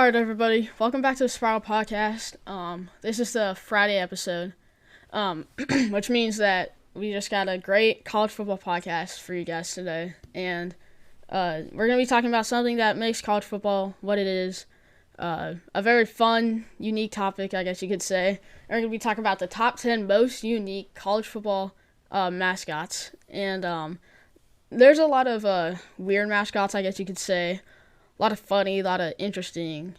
All right, everybody. Welcome back to the Spiral Podcast. This is the Friday episode, which means that we just got a great college football podcast for you guys today, and we're gonna be talking about something that makes college football what it is. A very fun, unique topic, I guess you could say. We're gonna be talking about the top 10 most unique college football mascots, and there's a lot of weird mascots, I guess you could say. A lot of funny, a lot of interesting,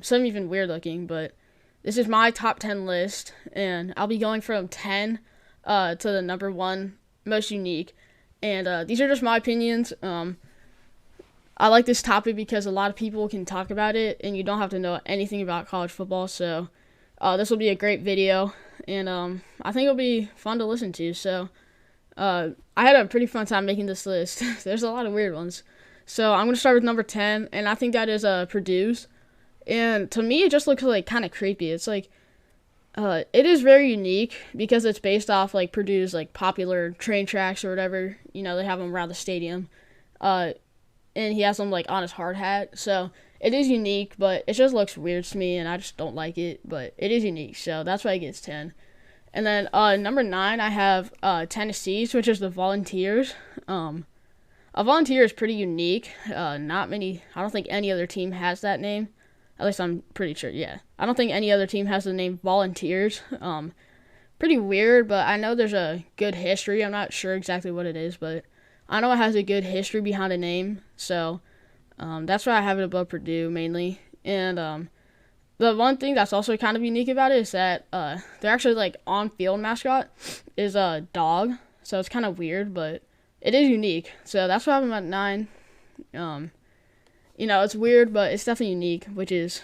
some even weird looking, but this is my top 10 list, and I'll be going from 10 to the number 1 most unique, and these are just my opinions. I like this topic because a lot of people can talk about it, and you don't have to know anything about college football, so this will be a great video, and I think it'll be fun to listen to, so I had a pretty fun time making this list. There's a lot of weird ones. So I'm going to start with number 10, and I think that is Purdue's. And to me, it just looks like kind of creepy. It's like, it is very unique because it's based off like Purdue's like popular train tracks or whatever. You know, they have them around the stadium. And he has them like on his hard hat. So it is unique, but it just looks weird to me, and I just don't like it. But it is unique, so that's why it gets 10. And then number 9, I have Tennessee's, which is the Volunteers. A volunteer is pretty unique. I don't think any other team has that name. At least I'm pretty sure, yeah. I don't think any other team has the name Volunteers. Pretty weird, but I know there's a good history. I'm not sure exactly what it is, but I know it has a good history behind the name. So that's why I have it above Purdue mainly. And the one thing that's also kind of unique about it is that they're actually like on-field mascot is a dog. So it's kind of weird, but it is unique, so that's why I'm at 9. It's weird, but it's definitely unique, which is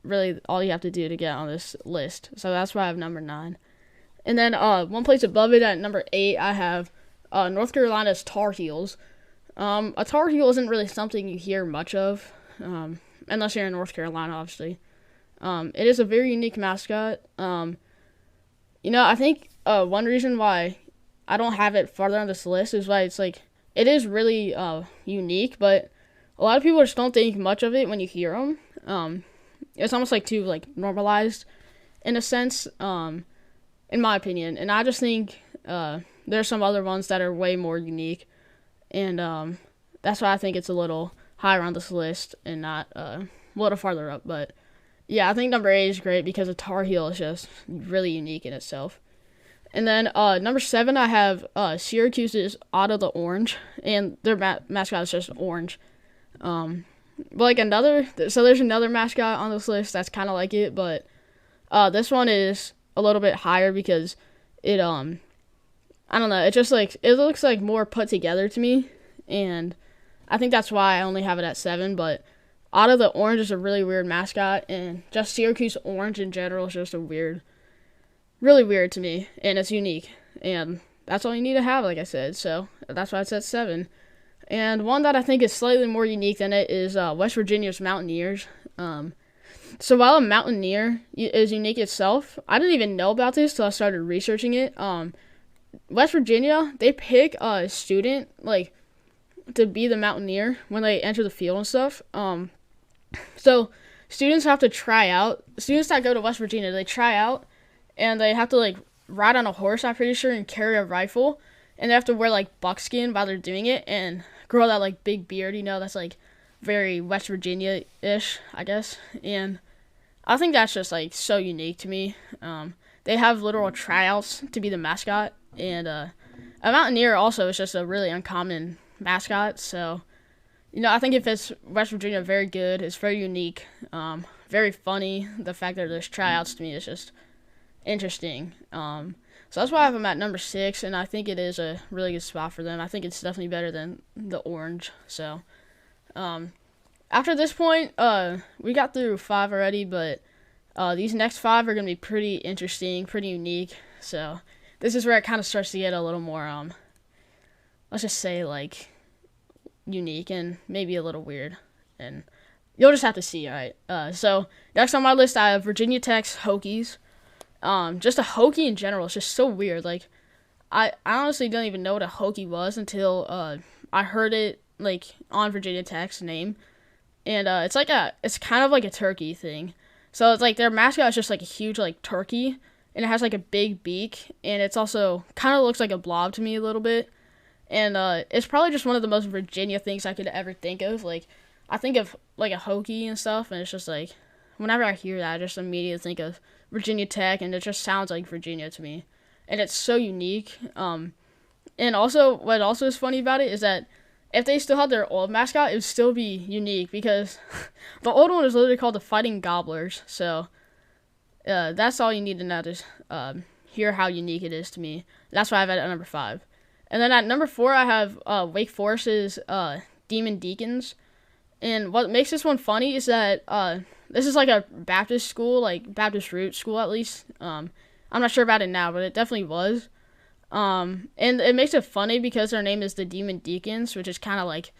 really all you have to do to get on this list. So that's why I have number 9. And then one place above it at number 8, I have North Carolina's Tar Heels. A Tar Heel isn't really something you hear much of, unless you're in North Carolina, obviously. It is a very unique mascot. I think one reason why I don't have it farther on this list is why it's like it is really unique, but a lot of people just don't think much of it when you hear them. It's almost like too like normalized in a sense, in my opinion. And I just think there's some other ones that are way more unique, and that's why I think it's a little higher on this list and not a little farther up. But yeah, I think number 8 is great because a Tar Heel is just really unique in itself. And then number 7, I have Syracuse's Otto the Orange, and their mascot is just orange. But like there's another mascot on this list that's kind of like it, but this one is a little bit higher because it I don't know, it looks like more put together to me, and I think that's why I only have it at 7. But Otto the Orange is a really weird mascot, and just Syracuse Orange in general is just really weird to me, and it's unique, and that's all you need to have, like I said, so that's why it's at 7. And one that I think is slightly more unique than it is West Virginia's Mountaineers. So while a Mountaineer is unique itself, I didn't even know about this till I started researching it. West Virginia, they pick a student like to be the Mountaineer when they enter the field and stuff. So students have to try out. Students that go to West Virginia, they try out, and they have to, like, ride on a horse, I'm pretty sure, and carry a rifle. And they have to wear, like, buckskin while they're doing it and grow that, like, big beard, that's, like, very West Virginia-ish, I guess. And I think that's just, like, so unique to me. They have literal tryouts to be the mascot. And a Mountaineer also is just a really uncommon mascot. So, I think it fits West Virginia very good. It's very unique. Very funny. The fact that there's tryouts to me is just interesting. So that's why I have them at number 6, and I think it is a really good spot for them. I think it's definitely better than the orange. So after this point, we got through 5 already, but these next 5 are going to be pretty interesting, pretty unique. So this is where it kind of starts to get a little more, let's just say, like, unique and maybe a little weird. And you'll just have to see, all right? So next on my list, I have Virginia Tech's Hokies. Just a Hokie in general is just so weird. Like, I honestly didn't even know what a Hokie was until I heard it, like, on Virginia Tech's name. and it's kind of like a turkey thing. So it's like their mascot is just like a huge like turkey, and it has like a big beak, and it's also kind of looks like a blob to me a little bit. And it's probably just one of the most Virginia things I could ever think of. Like, I think of like a Hokie and stuff, and it's just like whenever I hear that, I just immediately think of Virginia Tech, and it just sounds like Virginia to me, and it's so unique. And also, what also is funny about it is that if they still had their old mascot, it would still be unique because the old one is literally called the Fighting Gobblers. So that's all you need to know to hear how unique it is to me. That's why I have it at number 5. And then at number 4, I have Wake Forest's Demon Deacons. And what makes this one funny is that this is like a Baptist school, like Baptist root school at least. I'm not sure about it now, but it definitely was. And it makes it funny because their name is the Demon Deacons, which is kind of like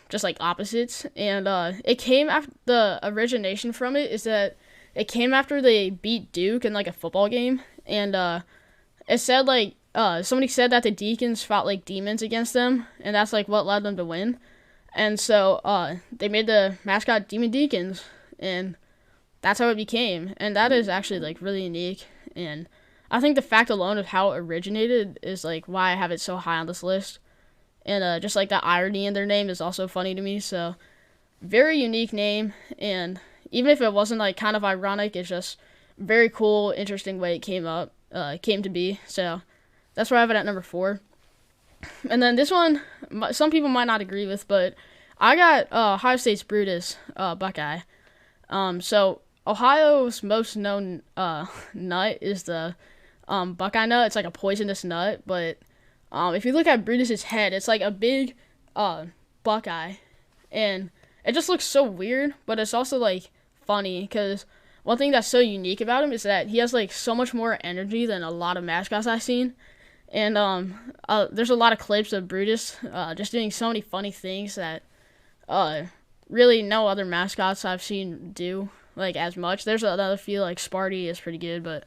just like opposites. And it came after the origination from it is that it came after they beat Duke in like a football game, and it said like somebody said that the Deacons fought like demons against them, and that's like what led them to win. And so they made the mascot Demon Deacons, and that's how it became. And that is actually like really unique. And I think the fact alone of how it originated is like why I have it so high on this list. And just like the irony in their name is also funny to me. So very unique name, and even if it wasn't like kind of ironic, it's just very cool, interesting way it came to be. So that's where I have it at number 4. And then this one, some people might not agree with, but I got Ohio State's Brutus Buckeye. So Ohio's most known nut is the Buckeye nut. It's like a poisonous nut, but if you look at Brutus's head, it's like a big Buckeye, and it just looks so weird, but it's also like funny because one thing that's so unique about him is that he has like so much more energy than a lot of mascots I've seen. And there's a lot of clips of Brutus just doing so many funny things that really no other mascots I've seen do like as much. There's another few like Sparty is pretty good, but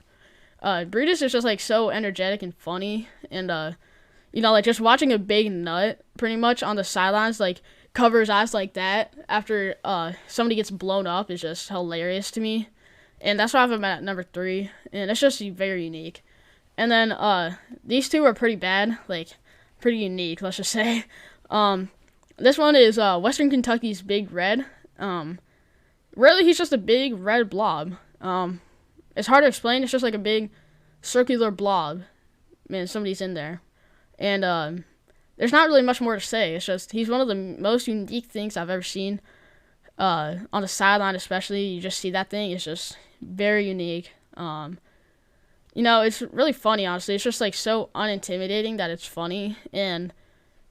Brutus is just like so energetic and funny, and like just watching a big nut pretty much on the sidelines like cover his eyes like that after somebody gets blown up is just hilarious to me. And that's why I have him at number 3, and it's just very unique. And then these two are pretty bad, like pretty unique, let's just say. This one is Western Kentucky's Big Red. Really, he's just a big red blob. It's hard to explain. It's just like a big circular blob. Man, somebody's in there. And there's not really much more to say. It's just he's one of the most unique things I've ever seen. On the sideline especially, you just see that thing. It's just very unique. It's really funny, honestly. It's just, like, so unintimidating that it's funny. And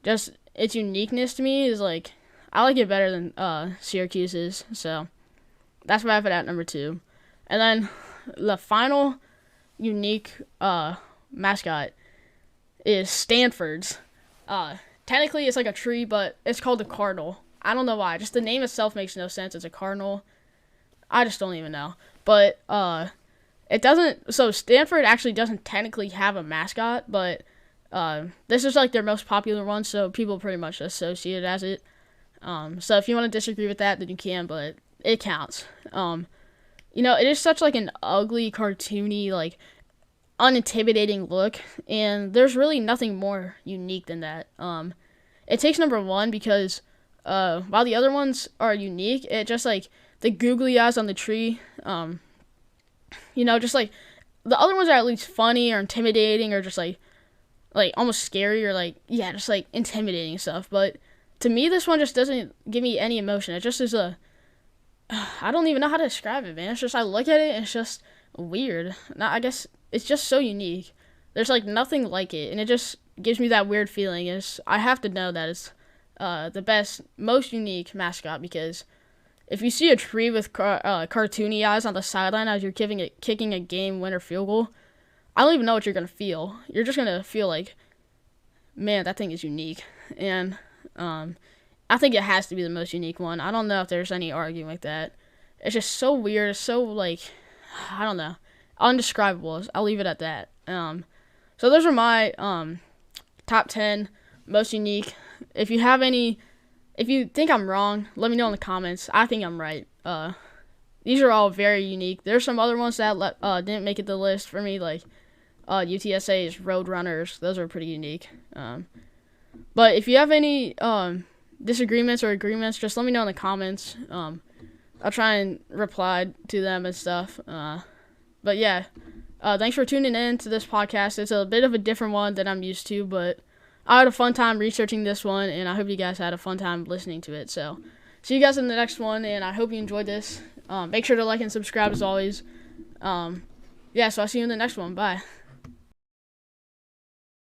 just its uniqueness to me is, like, I like it better than Syracuse's. So that's why I have it at number 2. And then the final unique mascot is Stanford's. Technically, it's like a tree, but it's called a cardinal. I don't know why. Just the name itself makes no sense. It's a cardinal. I just don't even know. But, it doesn't, so Stanford actually doesn't technically have a mascot, but this is like their most popular one, so people pretty much associate it as it. So if you want to disagree with that, then you can, but it counts. It is such like an ugly, cartoony, like unintimidating look, and there's really nothing more unique than that. It takes number 1 because while the other ones are unique, it just like the googly eyes on the tree, just like the other ones are at least funny or intimidating or just like almost scary or like, yeah, just like intimidating stuff. But to me, this one just doesn't give me any emotion. It just is I don't even know how to describe it, man. It's just, I look at it and it's just weird. Now, I guess it's just so unique. There's like nothing like it, and it just gives me that weird feeling. I have to know that it's the best, most unique mascot, because if you see a tree with cartoony eyes on the sideline as you're kicking a game winner field goal, I don't even know what you're going to feel. You're just going to feel like, man, that thing is unique. And I think it has to be the most unique one. I don't know if there's any arguing like that. It's just so weird. It's so, like, I don't know. Undescribable. I'll leave it at that. So those are my top 10 most unique. If you have any if you think I'm wrong, let me know in the comments. I think I'm right. These are all very unique. There's some other ones that didn't make it to the list for me, like UTSA's Roadrunners. Those are pretty unique. But if you have any disagreements or agreements, just let me know in the comments. I'll try and reply to them and stuff. But yeah, thanks for tuning in to this podcast. It's a bit of a different one than I'm used to, but I had a fun time researching this one, and I hope you guys had a fun time listening to it. So, see you guys in the next one, and I hope you enjoyed this. Make sure to like and subscribe as always. So I'll see you in the next one. Bye.